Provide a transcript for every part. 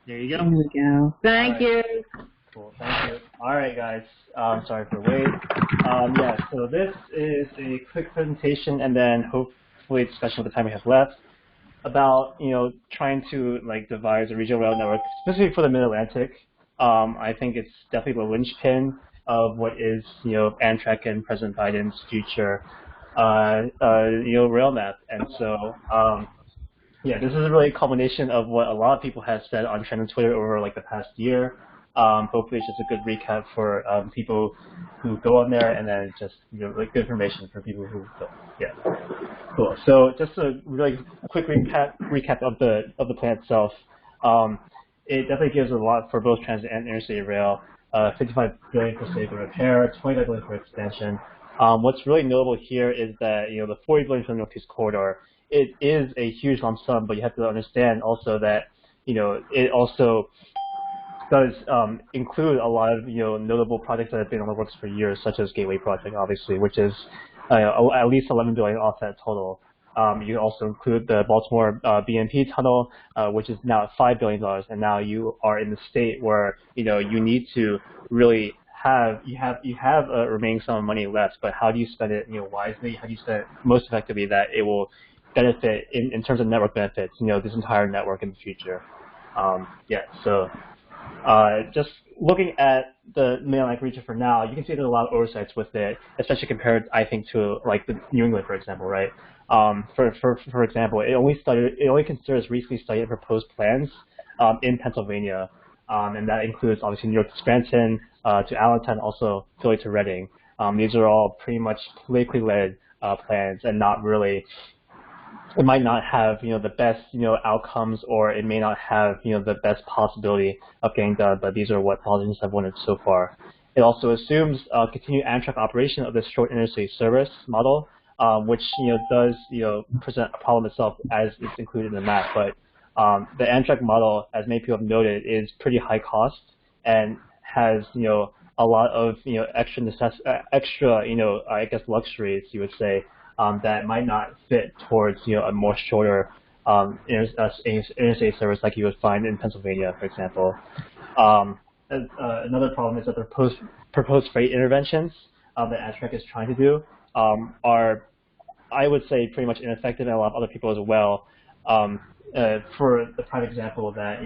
There you go. There we go. Thank you. Cool, thank you. All right, guys. Sorry for wait. Yeah, so this is a quick presentation, and then hopefully discussion with the time we have left about trying to devise a regional rail network specifically for the Mid-Atlantic. I think it's definitely the linchpin of what is Amtrak and President Biden's future rail map, and so. Yeah, this is really a culmination of what a lot of people have said on Trend and Twitter over the past year. Hopefully, it's just a good recap for people who go on there, and then just good information for people who don't. Yeah, cool. So just a really quick recap of the plan itself. It definitely gives a lot for both transit and interstate rail. $55 billion for safe and repair, $25 billion for expansion. What's really notable here is that the $40 billion for the Northeast Corridor. It is a huge lump sum, but you have to understand also that it also does include a lot of notable projects that have been on the works for years, such as Gateway Project, obviously, which is at least $11 billion off that total. You can also include the Baltimore BNP tunnel, which is now at $5 billion, and now you are in the state where you need to really you have a remaining sum of money left, but how do you spend it wisely? How do you spend it most effectively that it will benefit in terms of network benefits, this entire network in the future. Yeah, so just looking at the Mainland Region for now, you can see there's a lot of oversights with it, especially compared, I think, to the New England, for example, right? For example, it only considers recently studied and proposed plans in Pennsylvania, and that includes obviously New York to Scranton, to Allentown, also Philly to Reading. These are all pretty much politically led plans, and not really. It might not have the best outcomes, or it may not have the best possibility of getting done, but these are what politicians have wanted so far. It also assumes continued Amtrak operation of this short interstate service model, which does present a problem itself as it's included in the map. But the Amtrak model, as many people have noted, is pretty high cost and has a lot of extra I guess luxuries, you would say. That might not fit towards a more shorter interstate service like you would find in Pennsylvania, for example. Another problem is that the proposed freight interventions that Amtrak is trying to do are, I would say, pretty much ineffective, and a lot of other people as well. For the prime example that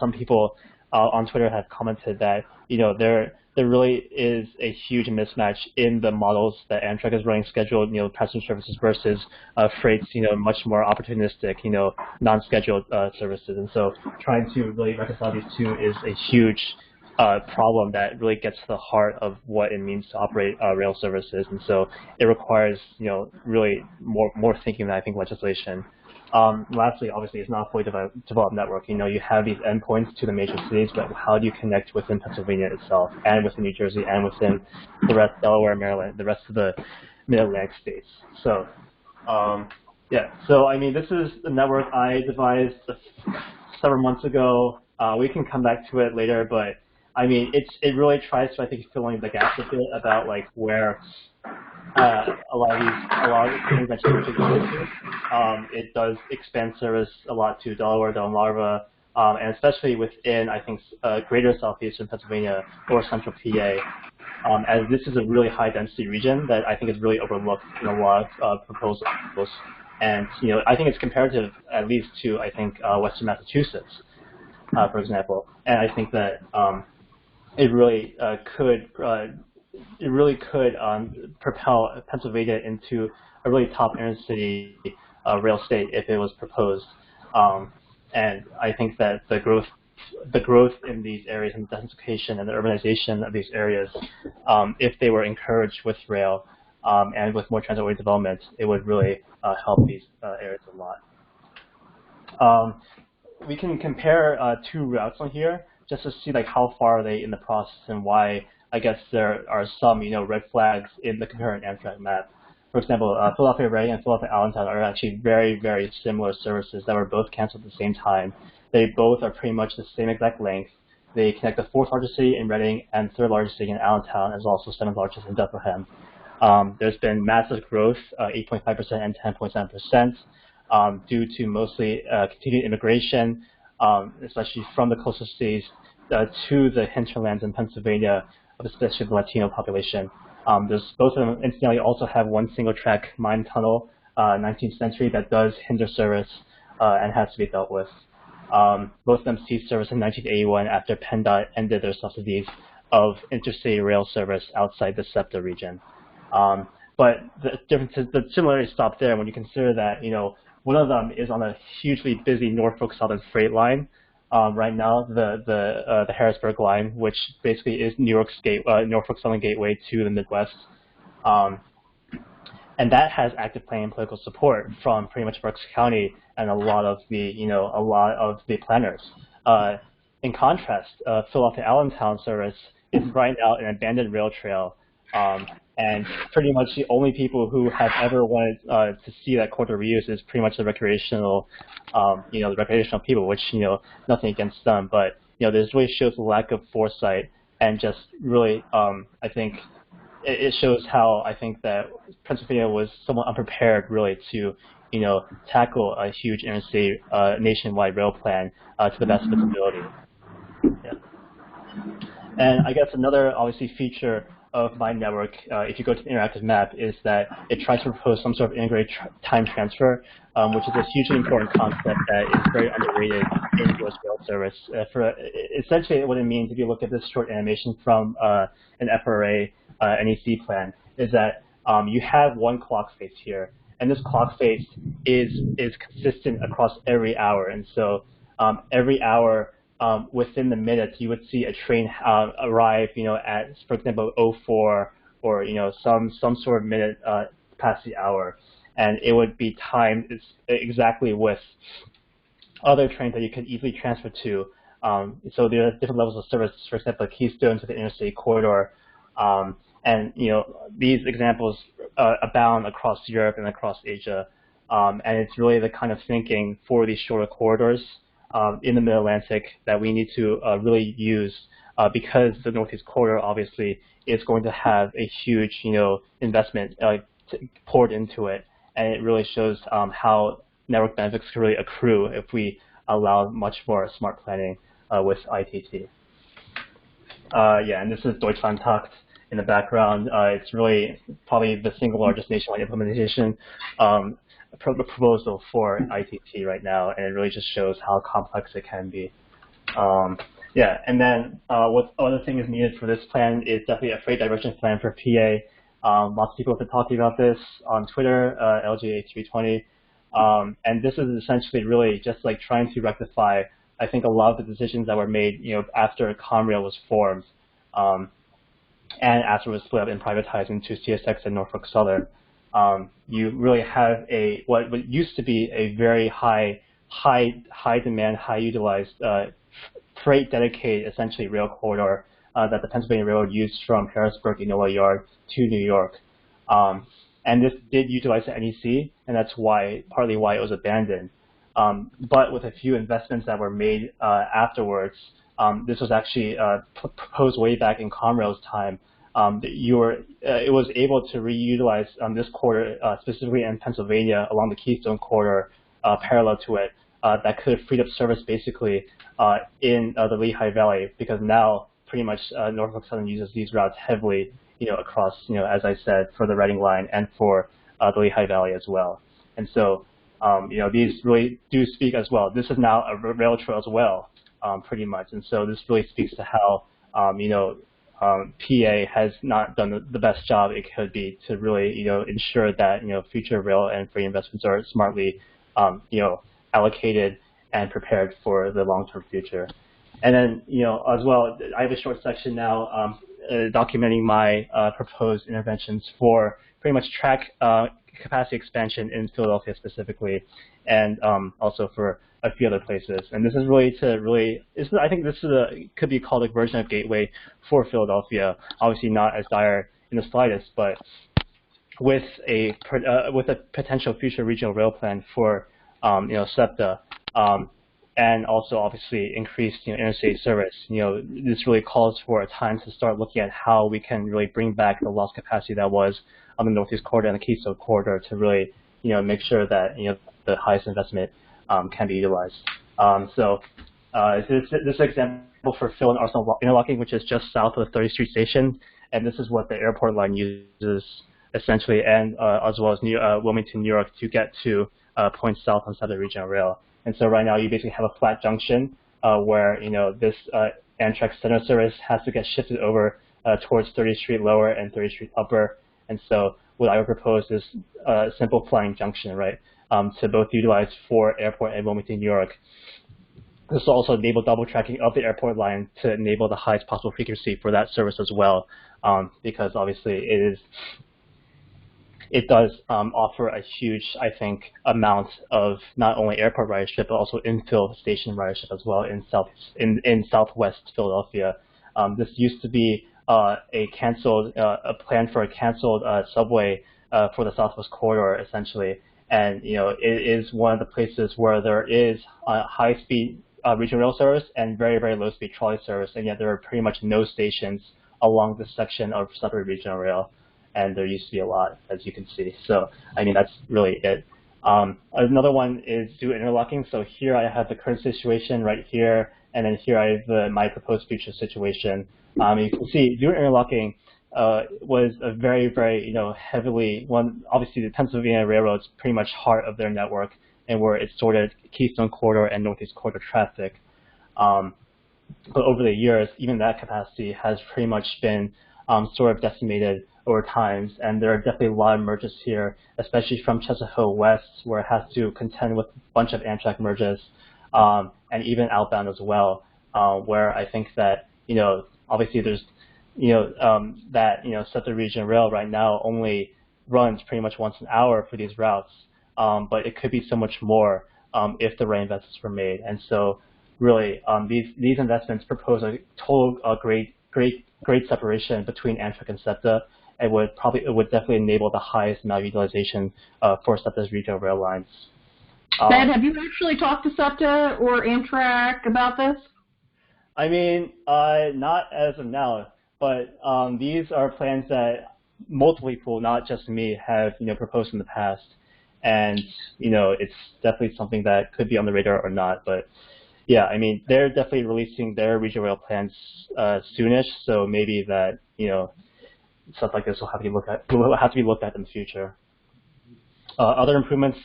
some people on Twitter have commented that there really is a huge mismatch in the models that Amtrak is running scheduled, passenger services versus freight's, much more opportunistic, non-scheduled services. And so trying to really reconcile these two is a huge problem that really gets to the heart of what it means to operate rail services. And so it requires, really more thinking than I think legislation. Lastly, obviously, it's not a fully developed network. You have these endpoints to the major cities, but how do you connect within Pennsylvania itself, and within New Jersey, and within the rest, Delaware, Maryland, the rest of the Mid-Atlantic states? So, yeah. So, I mean, this is the network I devised several months ago. We can come back to it later, but I mean, it really tries to, I think, fill in the gaps a bit about where a lot of interventions are taking place. It does expand service a lot to Delaware, Delmarva, and especially within, I think, greater southeastern Pennsylvania or central PA, as this is a really high density region that I think is really overlooked in a lot of proposals. And I think it's comparative, at least to Western Massachusetts, for example. And I think that it really could propel Pennsylvania into a really top intercity rail state if it was proposed. And I think that the growth in these areas and the densification and the urbanization of these areas, if they were encouraged with rail and with more transit-oriented development, it would really help these areas a lot. We can compare two routes on here just to see how far are they in the process and why I guess there are some red flags in the current Amtrak map. For example, Philadelphia Reading and Philadelphia Allentown are actually very, very similar services that were both canceled at the same time. They both are pretty much the same exact length. They connect the fourth largest city in Reading and third largest city in Allentown, as also seventh largest in Bethlehem. There's been massive growth, 8.5% and 10.7%, due to mostly continued immigration, especially from the coastal cities to the hinterlands in Pennsylvania, especially the Latino population. There's both of them incidentally also have one single track mine tunnel, 19th century, that does hinder service and has to be dealt with. Both of them ceased service in 1981 after PennDOT ended their subsidies of intercity rail service outside the SEPTA region. But the similarities stop there when you consider that, one of them is on a hugely busy Norfolk Southern freight line. Right now, the Harrisburg line, which basically is Norfolk Southern gateway to the Midwest. And that has active planning and political support from pretty much Berks County and a lot of the planners. In contrast, Philadelphia Allentown service is right now an abandoned rail trail, and pretty much the only people who have ever wanted to see that corridor reused is pretty much the recreational, the recreational people. Which nothing against them, but this really shows a lack of foresight and just really, I think. It shows how I think that Pennsylvania was somewhat unprepared, really, to tackle a huge interstate nationwide rail plan to the best of its ability. Yeah. And I guess another obviously feature of my network, if you go to the interactive map, is that it tries to propose some sort of integrated time transfer, which is a hugely important concept that is very underrated in U.S. rail service. Essentially, what it means, if you look at this short animation from an FRA NEC plan, is that you have one clock face here, and this clock face is consistent across every hour. And so every hour within the minutes, you would see a train arrive, at, for example, 04 or some sort of minute past the hour, and it would be timed exactly with other trains that you could easily transfer to. So there are different levels of service, for example, Keystone to the interstate corridor. And these examples abound across Europe and across Asia, and it's really the kind of thinking for these shorter corridors in the Mid-Atlantic that we need to really use, because the Northeast Corridor obviously is going to have a huge investment poured into it, and it really shows how network benefits can really accrue if we allow much more smart planning with ITT. Yeah, and this is Deutschlandtakt in the background. It's really probably the single largest nationwide implementation proposal for ITT right now, and it really just shows how complex it can be. Yeah, and then what other thing is needed for this plan is definitely a freight diversion plan for PA. Lots of people have been talking about this on Twitter, LGA320, and this is essentially really just like trying to rectify, I think, a lot of the decisions that were made, after Conrail was formed, and after it was split up and privatized into CSX and Norfolk Southern. You really have what used to be a very high demand, high utilized freight dedicated, essentially, rail corridor that the Pennsylvania Railroad used from Harrisburg, Enola Yard to New York. And this did utilize the NEC, and that's partly why it was abandoned. But with a few investments that were made afterwards, this was actually proposed way back in Conrail's time. It was able to reutilize this corridor, specifically in Pennsylvania, along the Keystone Corridor, parallel to it, that could have freed up service basically in the Lehigh Valley, because now pretty much Norfolk Southern uses these routes heavily, across, as I said, for the Reading line and for the Lehigh Valley as well. And so, these really do speak as well. This is now a rail trail as well, pretty much. And so this really speaks to how, PA has not done the best job it could be to really, ensure that, future rail and freight investments are smartly, allocated and prepared for the long-term future. And then, as well, I have a short section now documenting my proposed interventions for pretty much track capacity expansion in Philadelphia specifically, and also for a few other places. And this is really I think this could be called a version of Gateway for Philadelphia. Obviously not as dire in the slightest, but with a potential future regional rail plan for SEPTA, and also obviously increased interstate service. This really calls for a time to start looking at how we can really bring back the lost capacity that was on the Northeast Corridor and the Keystone Corridor to really make sure that the highest investment can be utilized. So This example for Phil and Arsenal Interlocking, which is just south of the 30th Street Station, and this is what the airport line uses essentially, and as well as Wilmington, New York, to get to points south on Southern Regional Rail. And so right now you basically have a flat junction where this Amtrak Center service has to get shifted over towards 30th Street Lower and 30th Street Upper. And so what I would propose is a simple flying junction, right, to both utilize for airport and Wilmington, New York. This will also enable double tracking of the airport line to enable the highest possible frequency for that service as well, because obviously it does offer a huge, I think, amount of not only airport ridership but also infill station ridership as well in Southwest Philadelphia. This used to be a plan for a canceled subway for the Southwest Corridor, essentially, and it is one of the places where there is high-speed regional rail service and very, very low-speed trolley service, and yet there are pretty much no stations along this section of Southern Regional Rail. And there used to be a lot, as you can see. So, I mean, that's really it. Another one is do interlocking. So here I have the current situation right here, and then here I have my proposed future situation. You can see do interlocking was a very, very, heavily obviously the Pennsylvania Railroad's pretty much heart of their network, and where it sorted Keystone Corridor and Northeast Corridor traffic. But over the years, even that capacity has pretty much been sort of decimated over times, and there are definitely a lot of merges here, especially from Chestnut Hill West, where it has to contend with a bunch of Amtrak merges, and even outbound as well, where I think that, obviously there's, Southern Region Rail right now only runs pretty much once an hour for these routes, but it could be so much more if the right investments were made. And so really, these investments propose a total great separation between Amtrak and SEPTA. It would definitely enable the highest amount of utilization for SEPTA's regional rail lines. Ben, have you actually talked to SEPTA or Amtrak about this? I mean, not as of now, but these are plans that multiple people, not just me, have proposed in the past, and it's definitely something that could be on the radar or not. But yeah, I mean, they're definitely releasing their regional rail plans soonish, so maybe that stuff like this will have to be looked at in the future. Other improvements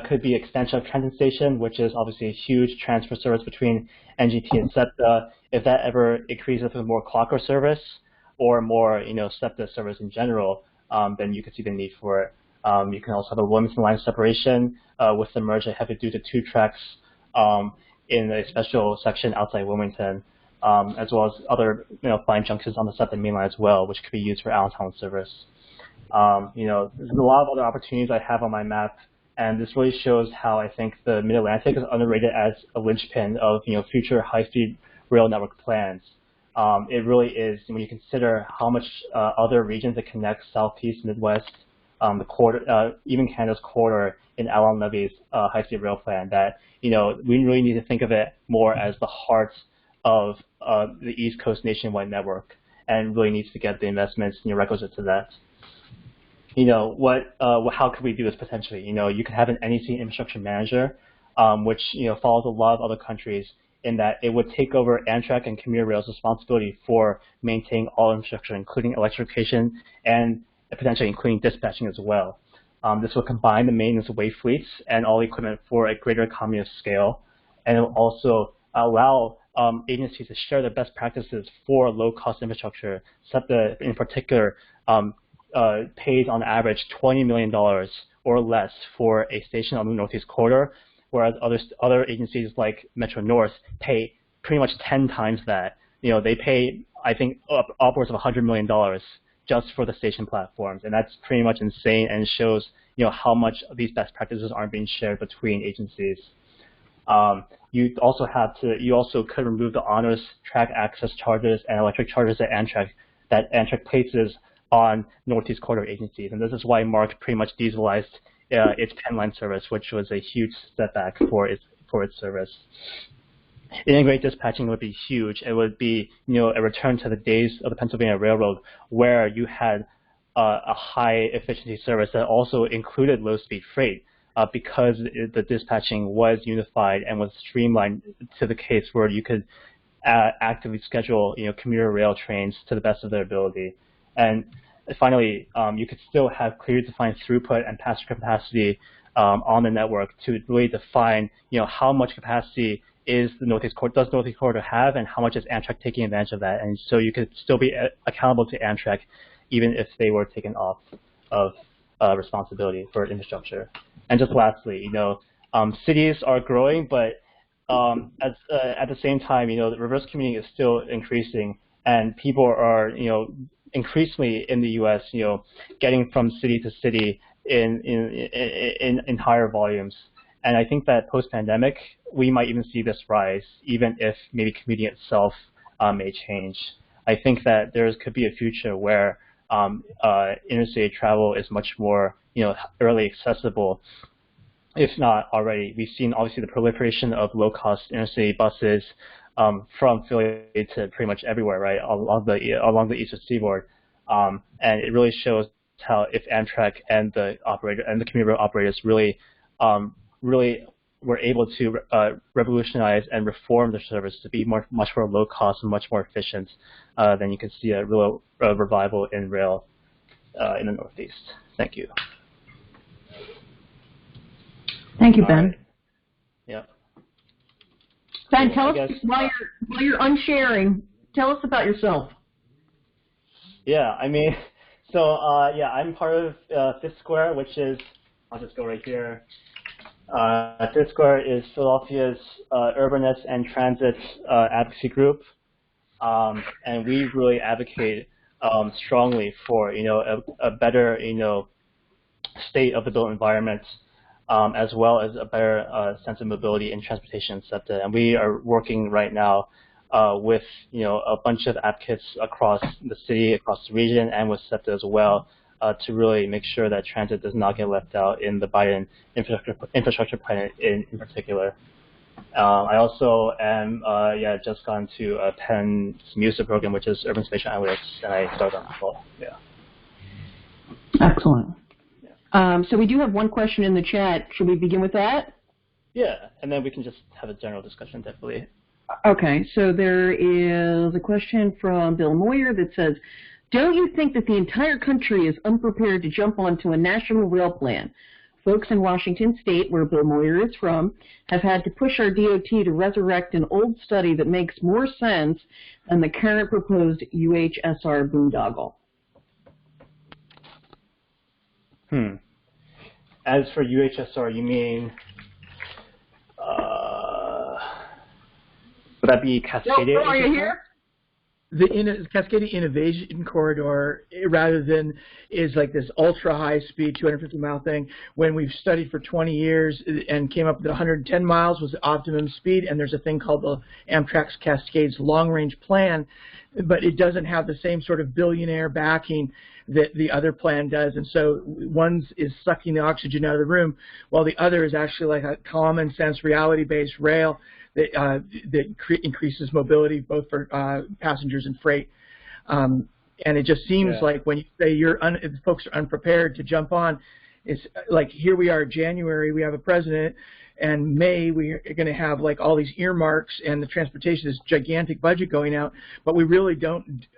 could be extension of transit station, which is obviously a huge transfer service between NGT and SEPTA. If that ever increases with more clocker service or more SEPTA service in general, then you could see the need for it. You can also have a Wilmington line separation with the merge. They have to do the 2 tracks in a special section outside Wilmington, as well as other flying junctions on the SEPTA main line as well, which could be used for Allentown service. There's a lot of other opportunities I have on my map, and this really shows how I think the Mid-Atlantic is underrated as a linchpin of future high-speed rail network plans. It really is when you consider how much other regions that connect Southeast, Midwest, the corridor, even Canada's corridor in Alan Levy's high-speed rail plan, that we really need to think of it more as the heart of the East Coast nationwide network, and really needs to get the investments requisite to that. How could we do this potentially? You could have an NEC infrastructure manager, which follows a lot of other countries, in that it would take over Amtrak and commuter rail's responsibility for maintaining all infrastructure, including electrification and potentially including dispatching as well. This will combine the maintenance of wave fleets and all equipment for a greater economy of scale, and it will also allow agencies to share their best practices for low-cost infrastructure. SEPTA, in particular, pays on average $20 million or less for a station on the Northeast Corridor, whereas other agencies like Metro North pay pretty much 10 times that. They pay, I think, upwards of $100 million just for the station platforms, and that's pretty much insane, and shows how much these best practices aren't being shared between agencies. You also could remove the onerous track access charges and electric charges that Amtrak places on Northeast Corridor agencies, and this is why Mark pretty much dieselized its Penn Line service, which was a huge setback for its service. Integrated dispatching would be huge. It would be a return to the days of the Pennsylvania Railroad, where you had a high efficiency service that also included low speed freight. because the dispatching was unified and was streamlined to the case where you could actively schedule, commuter rail trains to the best of their ability. And finally, you could still have clearly defined throughput and passenger capacity on the network to really define, how much capacity does Northeast Corridor have, and how much is Amtrak taking advantage of that. And so you could still be accountable to Amtrak, even if they were taken off of responsibility for infrastructure. And just lastly, cities are growing, but at the same time, the reverse commuting is still increasing, and people are, increasingly in the U.S., getting from city to city in higher volumes. And I think that post-pandemic, we might even see this rise, even if maybe commuting itself may change. I think that there could be a future where interstate travel is much more, early accessible, if not already. We've seen obviously the proliferation of low-cost interstate buses from Philly to pretty much everywhere, right, along the eastern seaboard, and it really shows how if Amtrak and the commuter rail operators really were able to revolutionize and reform their service to be much more low cost and much more efficient, then you can see a real revival in rail in the Northeast. Thank you. Thank you, Ben. Right. Yeah. Ben, tell us while you're unsharing. Tell us about yourself. Yeah, so I'm part of Fifth Square, which is, I'll just go right here. Fifth Square is Philadelphia's urbanist and transit advocacy group, and we really advocate strongly for a better state of the built environment, as well as a better sense of mobility in transportation sector. And we are working right now with a bunch of advocates across the city, across the region, and with SEPTA as well, to really make sure that transit does not get left out in the Biden infrastructure plan in particular. I also am just gone to Penn's MUSA program, which is Urban Spatial Analytics, and I started on the fall. Yeah. Excellent. Yeah. So we do have one question in the chat. Should we begin with that? Yeah, and then we can just have a general discussion, definitely. Okay, so there is a question from Bill Moyer that says, don't you think that the entire country is unprepared to jump onto a national rail plan? Folks in Washington State, where Bill Moyer is from, have had to push our DOT to resurrect an old study that makes more sense than the current proposed UHSR boondoggle. As for UHSR, you mean, would that be Cascadia? Are you here? The Cascadia Innovation Corridor, rather than is like this ultra-high speed 250-mile thing, when we've studied for 20 years and came up with 110 miles was the optimum speed, and there's a thing called the Amtrak's Cascades long-range plan, but it doesn't have the same sort of billionaire backing that the other plan does, and so one is sucking the oxygen out of the room, while the other is actually like a common sense, reality-based rail that increases mobility both for passengers and freight. And it just seems like when you say folks are unprepared to jump on, it's like here we are January, we have a president, and May we're going to have like all these earmarks and the transportation, this gigantic budget going out, but we really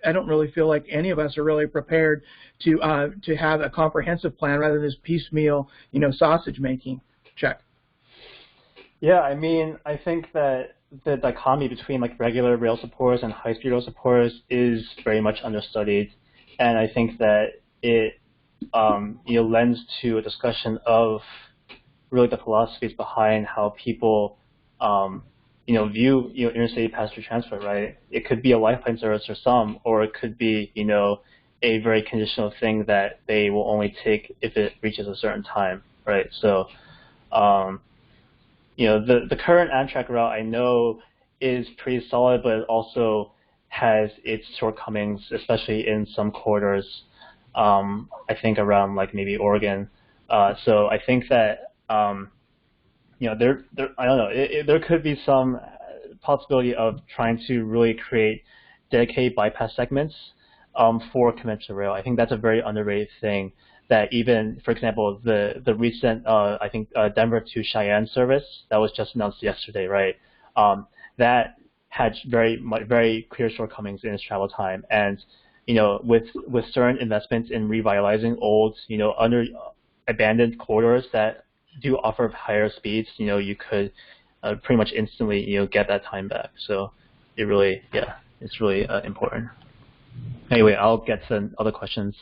I don't really feel like any of us are really prepared to have a comprehensive plan rather than this piecemeal, sausage making. Check. Yeah, I think that the dichotomy between like regular rail supporters and high-speed rail supporters is very much understudied, and I think that it lends to a discussion of really the philosophies behind how people view interstate passenger transport. Right? It could be a lifeline service for some, or it could be a very conditional thing that they will only take if it reaches a certain time. Right? So. The current Amtrak route I know is pretty solid, but it also has its shortcomings, especially in some corridors. I think around like maybe Oregon. So I think that I don't know. There could be some possibility of trying to really create dedicated bypass segments for conventional rail. I think that's a very underrated thing that even, for example, the recent I think Denver to Cheyenne service that was just announced yesterday, right? That had very clear shortcomings in its travel time, and with certain investments in revitalizing old abandoned corridors that do offer higher speeds, you could pretty much instantly get that time back. So it really it's really important. Anyway, I'll get to other questions.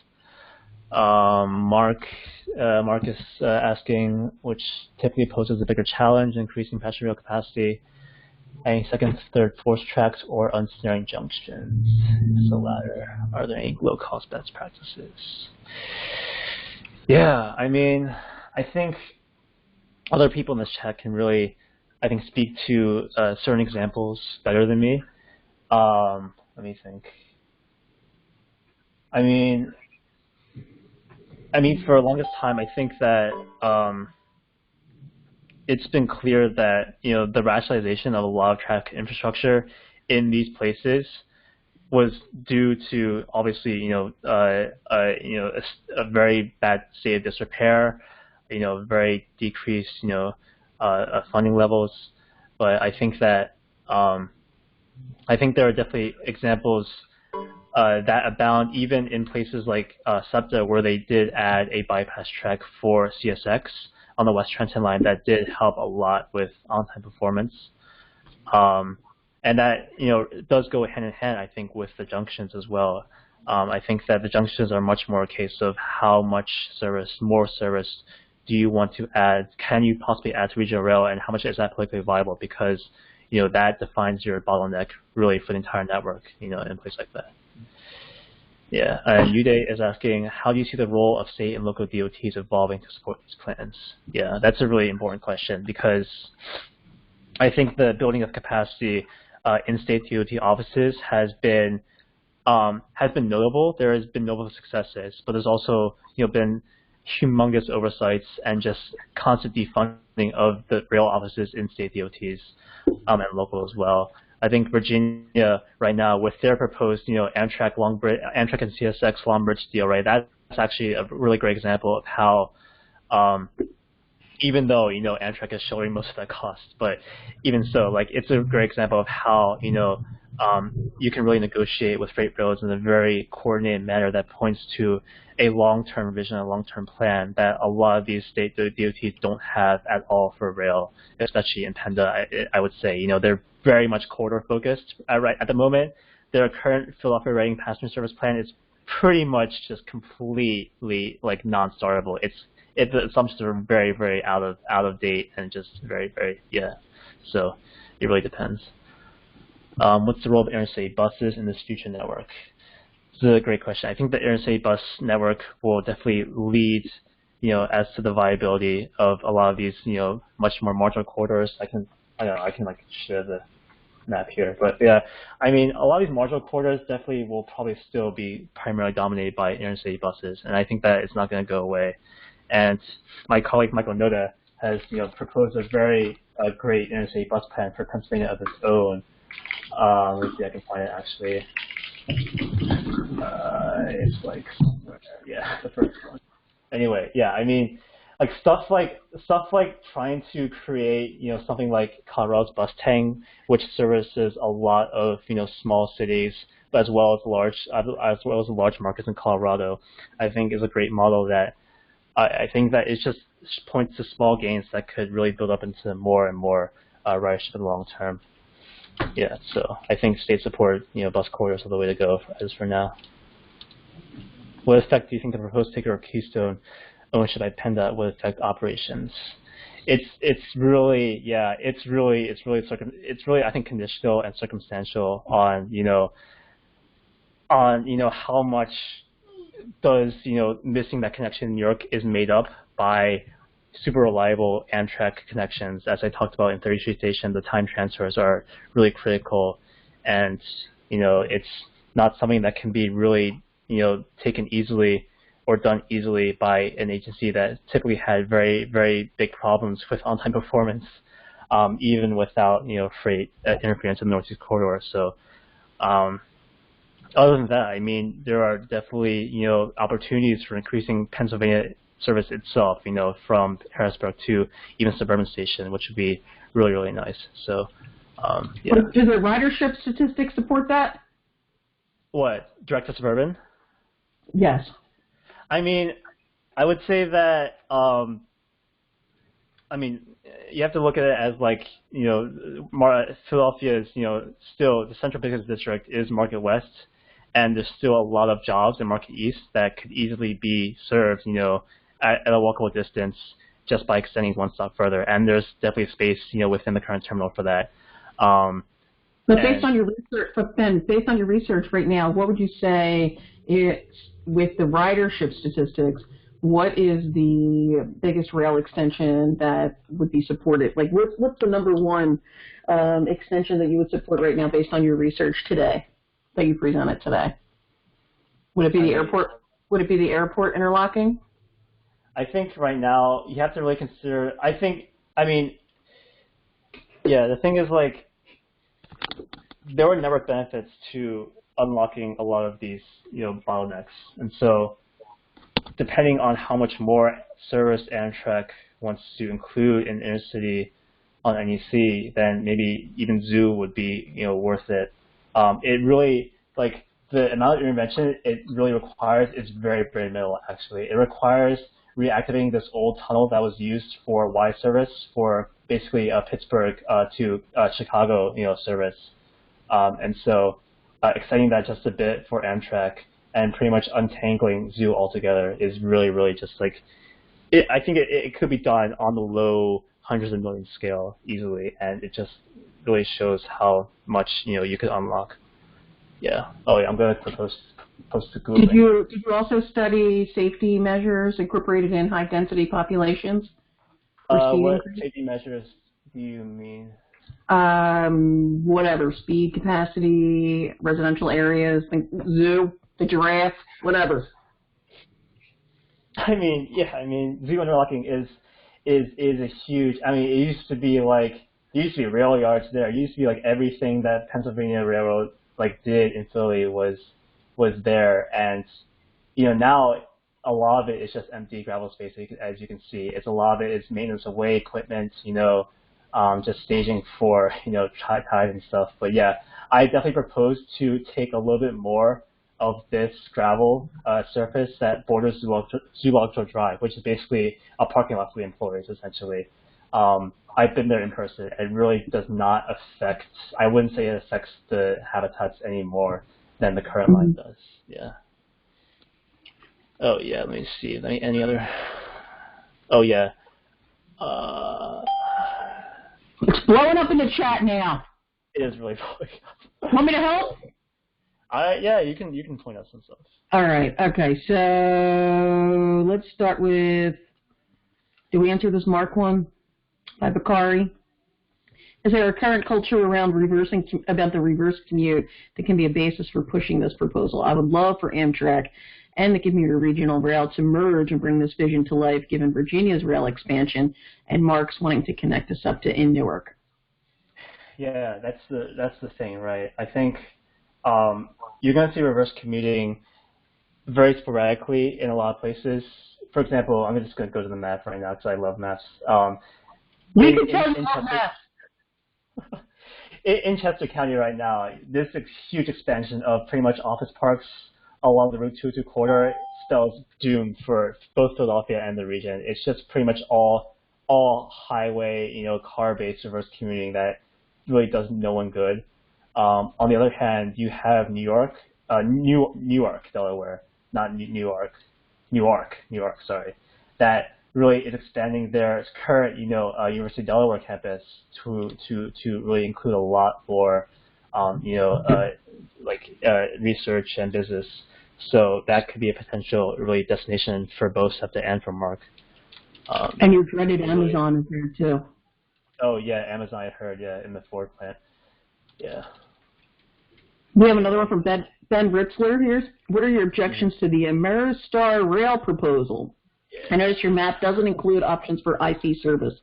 Mark is asking which typically poses a bigger challenge, increasing passenger rail capacity, adding second, third, fourth tracks, or unsnaring junctions. It's the latter. Are there any low-cost best practices? Yeah, I mean, I think other people in this chat can really, I think, speak to certain examples better than me. Let me think. I mean, for the longest time, I think that it's been clear that the rationalization of a lot of traffic infrastructure in these places was due to obviously a very bad state of disrepair, very decreased funding levels. But I think that there are definitely examples that abound even in places like SEPTA, where they did add a bypass track for CSX on the West Trenton line that did help a lot with on-time performance. And that does go hand in hand, I think, with the junctions as well. I think that the junctions are much more a case of how much more service do you want to add? Can you possibly add to regional rail, and how much is that politically viable? Because that defines your bottleneck really for the entire network, in a place like that. Yeah, and Uday is asking, how do you see the role of state and local DOTs evolving to support these plans? Yeah, that's a really important question, because I think the building of capacity in state DOT offices has been notable. There has been notable successes, but there's also been humongous oversights and just constant defunding of the rail offices in state DOTs and local as well. I think Virginia right now, with their proposed Amtrak and CSX Long Bridge deal, right, that's actually a really great example of how even though Amtrak is shouldering most of that cost, but even so, like, it's a great example of how you can really negotiate with freight rails in a very coordinated manner that points to a long-term vision, a long-term plan that a lot of these state DOTs don't have at all for rail, especially in PENDA. I would say they're very much corridor focused right at the moment. Their current Philadelphia Reading passenger service plan is pretty much just completely like non-startable. The assumptions are very, very out of date and just very, very So it really depends. What's the role of interstate buses in this future network? This is a great question. I think the interstate bus network will definitely lead, as to the viability of a lot of these, much more marginal corridors. I can like share the map here, but yeah, I mean, a lot of these marginal corridors definitely will probably still be primarily dominated by interstate buses, and I think that it's not going to go away. And my colleague Michael Noda has, proposed a very great interstate bus plan for Pennsylvania of its own. Let's see, I can find it actually. It's like, the first one. Anyway, yeah, I mean, like stuff like trying to create, something like Colorado's Bus Tang, which services a lot of, small cities, as well as large markets in Colorado. I think is a great model that I think that it just points to small gains that could really build up into more and more ridership in the long term. Yeah, so I think state support, bus corridors are the way to go as for now. What effect do you think the proposed takeover of Keystone ownership by PennDOT would affect operations? It's really I think conditional and circumstantial on how much does missing that connection in New York is made up by super reliable Amtrak connections. As I talked about in 33 Station, the time transfers are really critical, and it's not something that can be really taken easily or done easily by an agency that typically had very, very big problems with on-time performance, even without freight interference in the Northeast Corridor. So Other than that, I mean, there are definitely, opportunities for increasing Pennsylvania service itself, from Harrisburg to even Suburban Station, which would be really, really nice. So, yeah. Do the ridership statistics support that? What, direct to Suburban? Yes. I mean, I would say that, you have to look at it as like, Philadelphia is, still the central business district is Market West, and there's still a lot of jobs in Market East that could easily be served, at a walkable distance just by extending one stop further. And there's definitely space, within the current terminal for that. But based on your research, Ben, based on your research right now, what would you say with the ridership statistics? What is the biggest rail extension that would be supported? Like, what's the number one extension that you would support right now based on your research today that you presented today? Would it be the airport? Would it be the airport interlocking? I think right now you have to really consider. The thing is, like, there were never benefits to unlocking a lot of these, bottlenecks, and so depending on how much more service Amtrak wants to include in intercity on NEC, then maybe even Zoo would be, worth it. It really, like, the amount of intervention it really requires is very, very minimal, actually. It requires reactivating this old tunnel that was used for Y service for basically Pittsburgh to Chicago, service. And so extending that just a bit for Amtrak and pretty much untangling Zoo altogether is really, really just like, I think it could be done on the low hundreds of millions scale easily, and it just really shows how much, you could unlock. Yeah. Oh, yeah, I'm going to post to Google. Did you also study safety measures incorporated in high density populations? What safety measures do you mean? Whatever, speed, capacity, residential areas, Zoo, the giraffe, whatever. Zoo interlocking is a huge. It used to be rail yards there. It used to be like everything that Pennsylvania Railroad did in Philly was there, and now a lot of it is just empty gravel space. As you can see, a lot of it is maintenance away equipment. Just staging for tide and stuff. But yeah, I definitely propose to take a little bit more of this gravel surface that borders Zoological Drive, which is basically a parking lot for the employees, essentially. I've been there in person. It really does not affect, I wouldn't say it affects the habitats any more than the current line does. Yeah. Oh, yeah, let me see. Any other? Oh, yeah. It's blowing up in the chat now. It is really blowing up. Want me to help? Yeah, you can point out some stuff. All right. Okay. So let's start with. Do we answer this Mark one by Bakari? Is there a current culture around about the reverse commute that can be a basis for pushing this proposal? I would love for Amtrak and the commuter regional rail to merge and bring this vision to life, given Virginia's rail expansion and Mark's wanting to connect us up to in Newark. Yeah, that's the thing, right? I think you're going to see reverse commuting very sporadically in a lot of places. For example, I'm just going to go to the map right now because I love maps. We can tell you about maps. In Chester County right now, there's a huge expansion of pretty much office parks along the Route 202 corridor spells doom for both Philadelphia and the region. It's just pretty much all highway, car-based reverse commuting that really does no one good. On the other hand, you have Newark, Delaware, not Newark, sorry, that really is expanding their current, University of Delaware campus to really include a lot more, research and business. So that could be a potential really destination for both SEPTA and for Mark. And your dreaded Amazon is there too. Oh yeah, Amazon I heard, yeah, in the Ford plant. Yeah. We have another one from Ben Ritzler. What are your objections to the Ameristar Rail proposal? I notice your map doesn't include options for IC service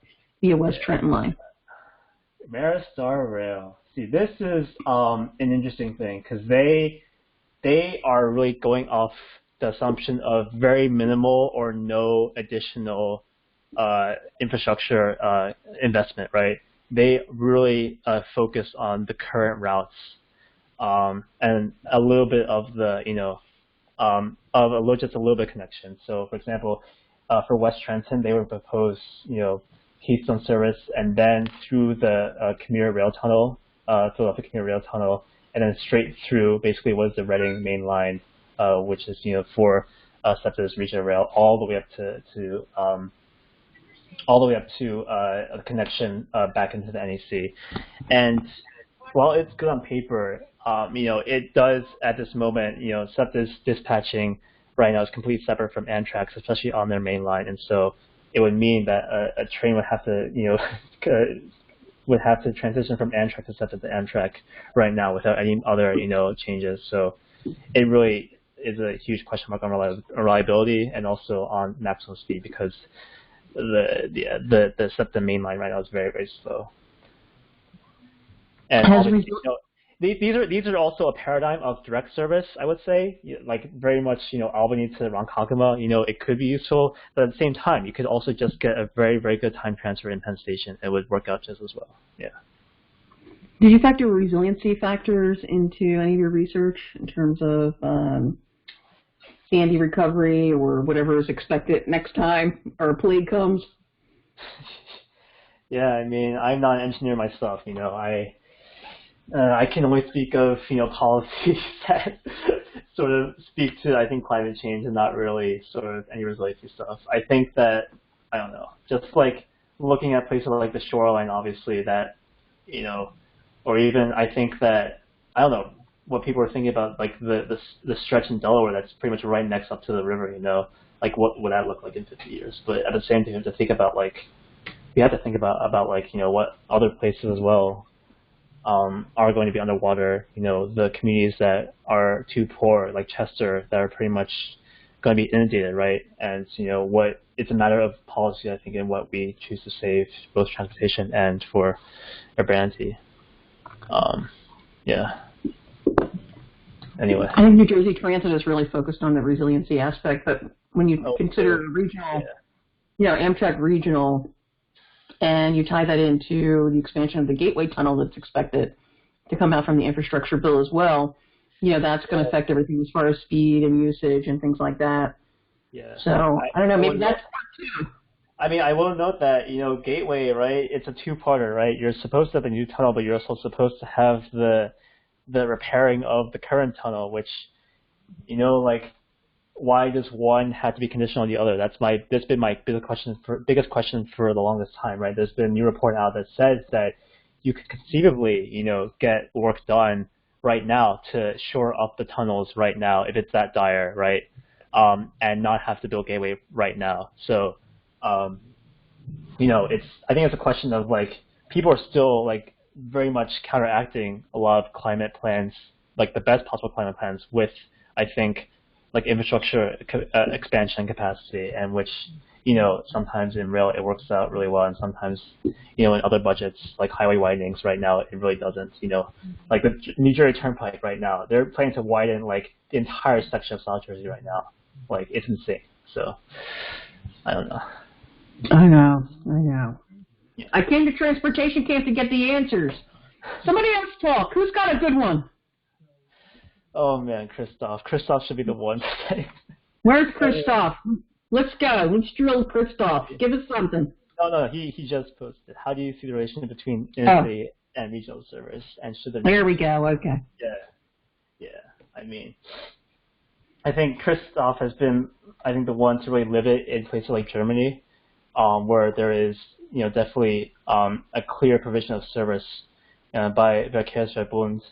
via West Trenton Line. Ameristar Rail. See, this is an interesting thing because they they are really going off the assumption of very minimal or no additional infrastructure investment, right? They really focus on the current routes and a little bit of the, just a little bit of connection. So, for example, for West Trenton, they would propose, Keystone service, and then through the commuter rail tunnel, Philadelphia commuter rail tunnel, and then straight through basically was the Reading main line, which is for SEPTA's regional rail, all the way up to a connection back into the NEC. And while it's good on paper, it does at this moment, SEPTA's dispatching right now is completely separate from Amtrak's, especially on their main line, and so it would mean that a train would have to, would have to transition from Amtrak to SEPTA to Amtrak right now without any other, changes. So it really is a huge question mark on reliability and also on maximum speed because the SEPTA main line right now is very, very slow. And these are also a paradigm of direct service, I would say, like very much, Albany to Ronkonkoma, it could be useful, but at the same time, you could also just get a very, very good time transfer in Penn Station. It would work out just as well, yeah. Did you factor resiliency factors into any of your research in terms of Sandy recovery or whatever is expected next time our plague comes? Yeah, I mean, I'm not an engineer myself, I can only speak of, policies that sort of speak to, I think, climate change and not really sort of any resiliency stuff. I think that, I don't know, just like looking at places like the shoreline, obviously, that, or even I think that, I don't know, what people are thinking about, like the stretch in Delaware that's pretty much right next up to the river, like what would that look like in 50 years? But at the same time, you have to think about, like, what other places as well are going to be underwater, the communities that are too poor, like Chester, that are pretty much going to be inundated, right? And, it's a matter of policy, I think, in what we choose to save, both transportation and for urbanity. Yeah. Anyway. I think New Jersey Transit is really focused on the resiliency aspect, but when you consider regional, Amtrak regional, and you tie that into the expansion of the Gateway Tunnel that's expected to come out from the infrastructure bill as well, that's going to affect everything as far as speed and usage and things like that. Yeah. So, I don't know, maybe that's part two. I mean, I will note that, Gateway, right, it's a two-parter, right? You're supposed to have a new tunnel, but you're also supposed to have the repairing of the current tunnel, which, why does one have to be conditional on the other? That's been my biggest question for the longest time, right? There's been a new report out that says that you could conceivably, get work done right now to shore up the tunnels right now if it's that dire, right? And not have to build Gateway right now. So, I think it's a question of like people are still like very much counteracting a lot of climate plans, like the best possible climate plans with, I think, like infrastructure expansion capacity, and which, sometimes in rail it works out really well, and sometimes, in other budgets like highway widenings right now it really doesn't. Like the New Jersey Turnpike right now, they're planning to widen like the entire section of South Jersey right now. Like it's insane. So I don't know. I know. Yeah. I came to Transportation Camp to get the answers. Somebody else talk. Who's got a good one? Oh man, Christoph. Christoph should be the one today. Where's Christoph? Let's go. Let's drill Christoph. Give us something. No, he just posted. How do you see the relationship between interstate and regional service? And should there we go. Okay. Yeah. I mean, I think Christoph has been, the one to really live it in places like Germany, where there is, definitely a clear provision of service by Verkehrsverbund,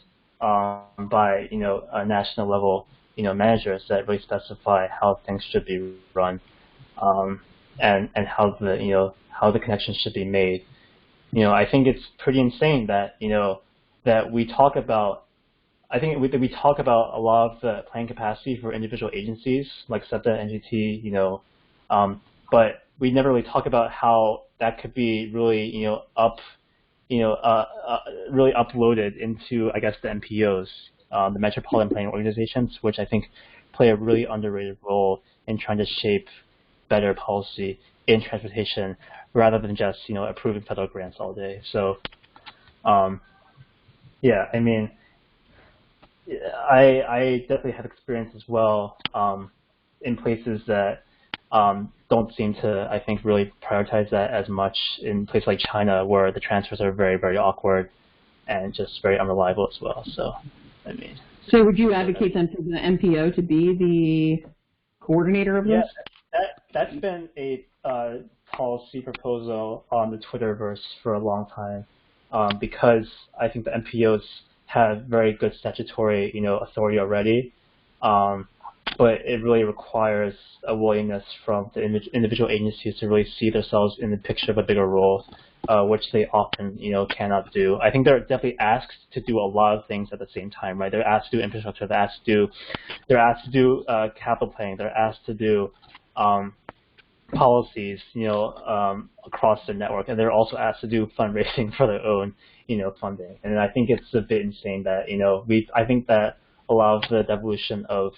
by a national level, managers that really specify how things should be run, and how the connections should be made. I think it's pretty insane that that we talk about. I think we talk about a lot of the planning capacity for individual agencies like SEPTA, NGT, but we never really talk about how that could be really, really uploaded into, I guess, the MPOs, the metropolitan planning organizations, which I think play a really underrated role in trying to shape better policy in transportation rather than just, approving federal grants all day. So, yeah, I mean, I definitely have experience as well in places that don't seem to, I think, really prioritize that as much, in places like China where the transfers are very, very awkward and just very unreliable as well. So, I mean. So would you advocate then for the MPO to be the coordinator of this? Yeah, that's been a policy proposal on the Twitterverse for a long time because I think the MPOs have very good statutory, authority already. But it really requires a willingness from the individual agencies to really see themselves in the picture of a bigger role, which they often, cannot do. I think they're definitely asked to do a lot of things at the same time, right? They're asked to do infrastructure, they're asked to do capital planning, they're asked to do policies, across the network, and they're also asked to do fundraising for their own, funding. And I think it's a bit insane that, I think that a lot of the devolution of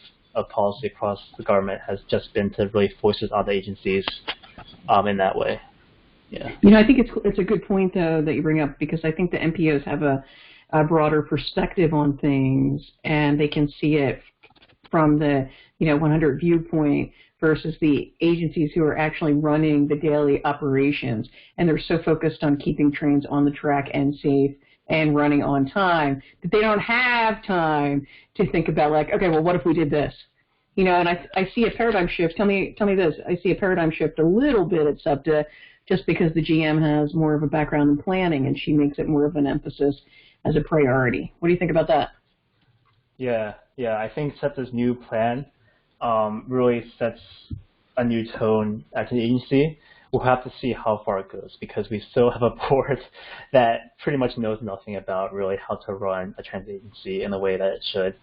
policy across the government has just been to really force it on the agencies in that way. Yeah. I think it's a good point though that you bring up, because I think the MPOs have a broader perspective on things, and they can see it from the 100 viewpoint versus the agencies who are actually running the daily operations, and they're so focused on keeping trains on the track and safe and running on time that they don't have time to think about, like, okay, well, what if we did this? And I see a paradigm shift. Tell me this. I see a paradigm shift a little bit at SEPTA just because the GM has more of a background in planning and she makes it more of an emphasis as a priority. What do you think about that? Yeah, I think SEPTA's new plan really sets a new tone at the agency. We'll have to see how far it goes because we still have a board that pretty much knows nothing about really how to run a transit agency in the way that it should.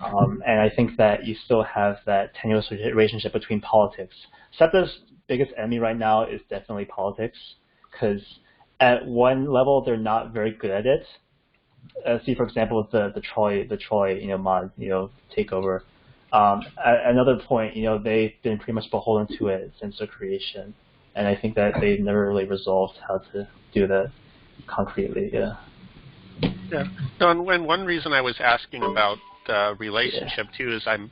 And I think that you still have that tenuous relationship between politics. SEPTA's biggest enemy right now is definitely politics, because at one level they're not very good at it. See, for example, the Troy mod takeover. At another point, they've been pretty much beholden to it since their creation, and I think that they've never really resolved how to do that concretely. Yeah. Yeah. No, and one reason I was asking about the relationship too is I'm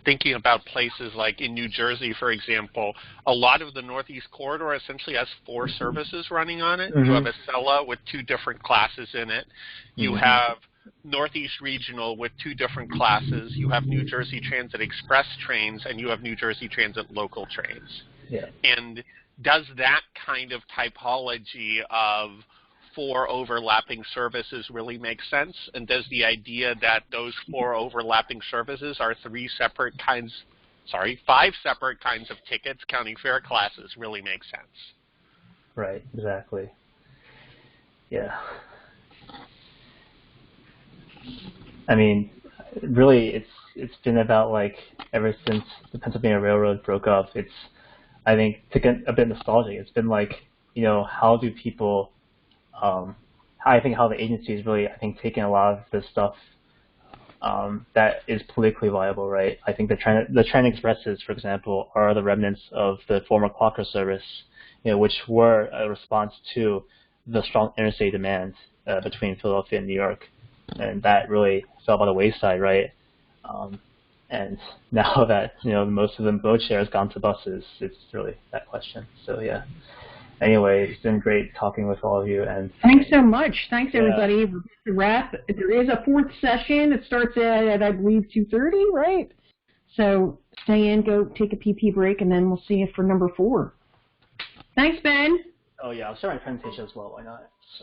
thinking about places like in New Jersey, for example. A lot of the Northeast Corridor essentially has 4 services running on it. You have Acela with 2 different classes in it. You have Northeast Regional with 2 different classes. You have New Jersey Transit Express trains, and you have New Jersey Transit local trains. Yeah. And does that kind of typology of 4 overlapping services really make sense? And does the idea that those 4 overlapping services are 5 separate kinds of tickets counting fare classes really make sense? Right, exactly. Yeah. I mean, really, it's been about, like, ever since the Pennsylvania Railroad broke up, it's, I think, to get a bit nostalgic, it's been like, how do people, I think how the agency is really, I think, taking a lot of this stuff that is politically viable, right? I think the train expresses, for example, are the remnants of the former Clocker service, which were a response to the strong interstate demand between Philadelphia and New York. And that really fell by the wayside, right? And now that, most of the boat share has gone to buses, it's really that question. So, yeah. Anyway, it's been great talking with all of you. And thanks so much. Thanks, everybody. To wrap, there is a 4th session. It starts at I believe, 2:30, right? So stay in, go take a pee break, and then we'll see you for number 4. Thanks, Ben. Oh, yeah. I'll start my presentation as well. Why not? So.